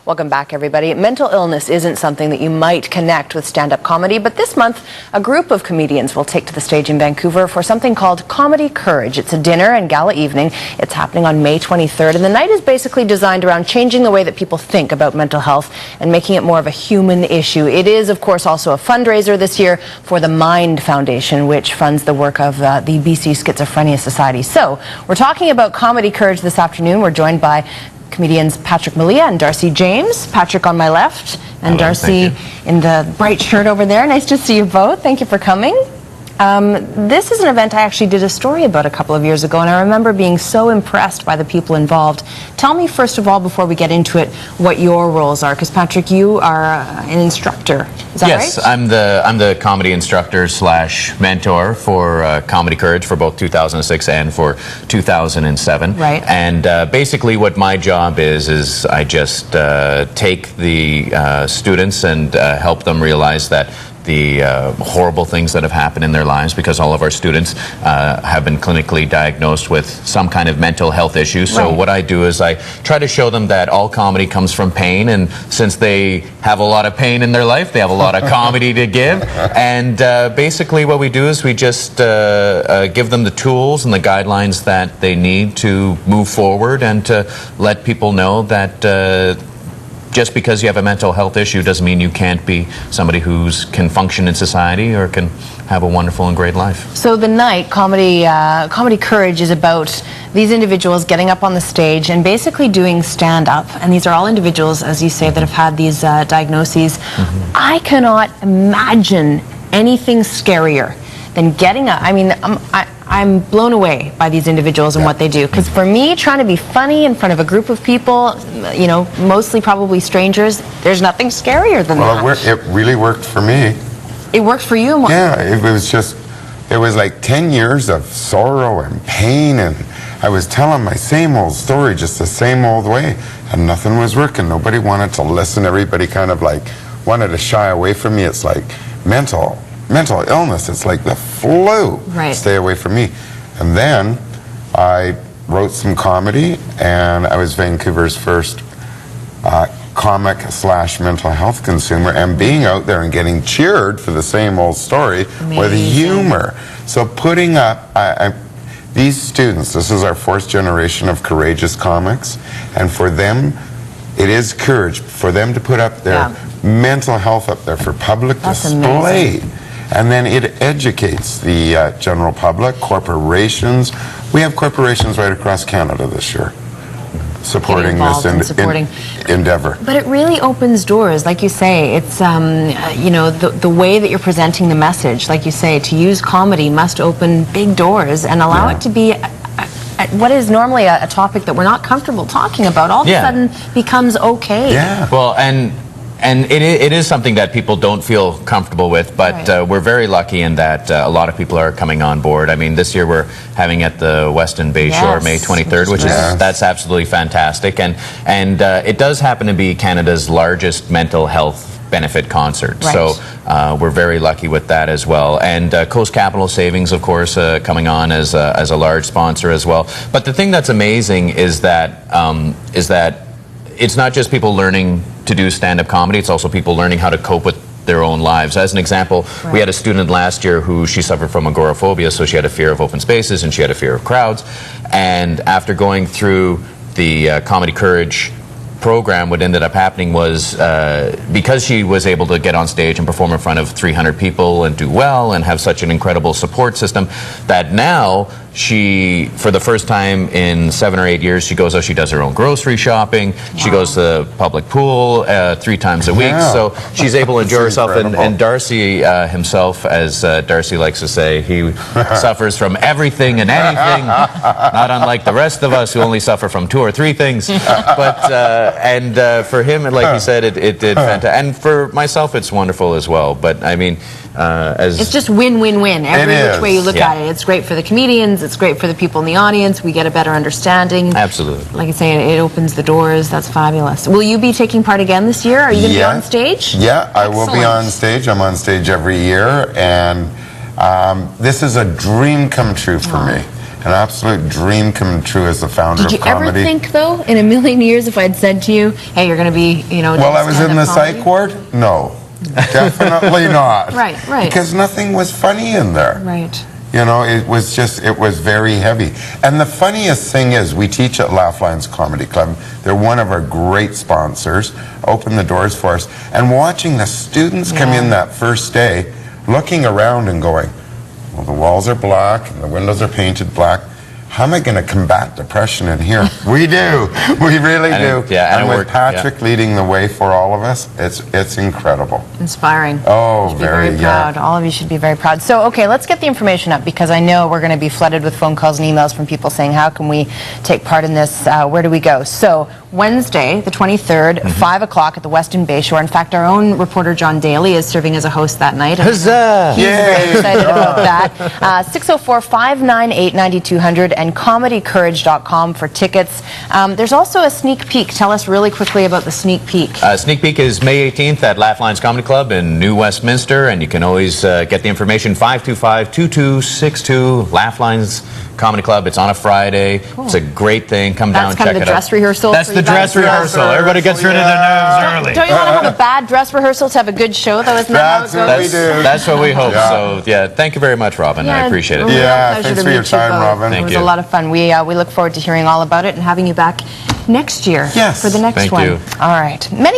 Welcome back, everybody. Mental illness isn't something that you might connect with stand-up comedy, but this month, a group of comedians will take to the stage in Vancouver for something called Comedy Courage. It's a dinner and gala evening. It's happening on May 23rd, and the night is basically designed around changing the way that people think about mental health and making it more of a human issue. It is, of course, also a fundraiser this year for the Mind Foundation, which funds the work of the BC Schizophrenia Society. So, we're talking about Comedy Courage this afternoon. We're joined by comedians Patrick Maliha and Darcy James. Patrick on my left and Hello, Darcy in the bright shirt over there. Nice to see you both. Thank you for coming. This is an event I actually did a story about a couple of years ago, and I remember being so impressed by the people involved. Tell me, first of all, before we get into it, what your roles are, because Patrick, you are an instructor. Is that right? Yes, I'm the comedy instructor / mentor for Comedy Courage for both 2006 and for 2007. Right. And basically, what my job is I just take the students and help them realize that the horrible things that have happened in their lives, because all of our students have been clinically diagnosed with some kind of mental health issue. So what I do is I try to show them that all comedy comes from pain, and since they have a lot of pain in their life, they have a lot of comedy to give. And basically what we do is we just give them the tools and the guidelines that they need to move forward, and to let people know that just because you have a mental health issue doesn't mean you can't be somebody who can function in society or can have a wonderful and great life. So the night, Comedy Courage, is about these individuals getting up on the stage and basically doing stand-up. And these are all individuals, as you say, that have had these diagnoses. I cannot imagine anything scarier than getting up. I mean, I'm blown away by these individuals and what they do. Because for me, trying to be funny in front of a group of people, you know, mostly probably strangers, there's nothing scarier than that. Well, it really worked for me. It worked for you? Yeah, it was like 10 years of sorrow and pain, and I was telling my same old story just the same old way, and nothing was working. Nobody wanted to listen. Everybody kind of like wanted to shy away from me. It's like mental illness. It's like the flu. Right. Stay away from me. And then I wrote some comedy, and I was Vancouver's first comic / mental health consumer, and being out there and getting cheered for the same old story with humor. So putting up these students, this is our 4th generation of courageous comics, and for them, it is courage for them to put up their mental health up there for public display. Amazing. And then it educates the general public, corporations. We have corporations right across Canada this year supporting this endeavor. But it really opens doors, like you say. It's, you know, the way that you're presenting the message, like you say, to use comedy must open big doors and allow it to be what is normally a topic that we're not comfortable talking about, all of a sudden becomes okay. Yeah. Well, and it is something that people don't feel comfortable with, but we're very lucky in that a lot of people are coming on board. I mean, this year we're having at the Weston Bay Shore May 23rd, which is that's absolutely fantastic, and it does happen to be Canada's largest mental health benefit concert. So we're very lucky with that as well. And Coast Capital Savings, of course, coming on as a large sponsor as well. But the thing that's amazing is that it's not just people learning to do stand-up comedy, it's also people learning how to cope with their own lives. As an example, we had a student last year who she suffered from agoraphobia, so she had a fear of open spaces and she had a fear of crowds. And after going through the Comedy Courage program, what ended up happening was because she was able to get on stage and perform in front of 300 people and do well and have such an incredible support system, that now she, for the first time in 7 or 8 years, she goes out, she does her own grocery shopping, she goes to the public pool 3 times a week, so she's able to enjoy herself. And Darcy himself, as Darcy likes to say, he suffers from everything and anything, not unlike the rest of us who only suffer from 2 or 3 things. But for him, like he said, it did fantastic. And for myself, it's wonderful as well. But I mean, it's just win-win-win every which way you look at it. It's great for the comedians, it's great for the people in the audience, we get a better understanding. Absolutely. Like I say, it opens the doors. That's fabulous. Will you be taking part again this year? Are you going to be on stage? Yeah, I will be on stage. I'm on stage every year, and this is a dream come true for me. an absolute dream come true as the founder Did of you ever comedy. think, though, in a million years, if I'd said to you, hey, you're going to be, you know, While I was in stand-up the comedy? psych ward? No. Definitely not. Right. Because nothing was funny in there. Right. You know, it was very heavy. And the funniest thing is, we teach at Laugh Lines Comedy Club. They're one of our great sponsors, open the doors for us. And watching the students come in that first day, looking around and going, well, the walls are black and the windows are painted black. How am I going to combat depression in here? We do. We really do. And with Patrick leading the way for all of us, it's incredible. Inspiring. Oh, You should be very proud. All of you should be very proud. So, okay, let's get the information up, because I know we're going to be flooded with phone calls and emails from people saying, how can we take part in this? Where do we go? So, Wednesday, the 23rd, 5 o'clock at the Weston Bayshore. In fact, our own reporter, John Daly, is serving as a host that night. Huzzah! He's very excited about that. 604-598-9200 and comedycourage.com for tickets. There's also a sneak peek. Tell us really quickly about the sneak peek. Sneak peek is May 18th at Laugh Lines Comedy Club in New Westminster, and you can always get the information 525-2262 Laugh Lines Comedy Club. It's on a Friday. Cool. It's a great thing. Come down, check it out. That's kind of the dress rehearsal. That's the dress rehearsal. Everybody gets rid of their nerves early. Don't you want to have a bad dress rehearsal to have a good show, though? Isn't that how it goes? That's what we hope. So, thank you very much, Robin. I appreciate it. Yeah, thanks for your time, Robin. It was a lot of fun. We look forward to hearing all about it and having you back next year for the next one. Thank you. All right. Many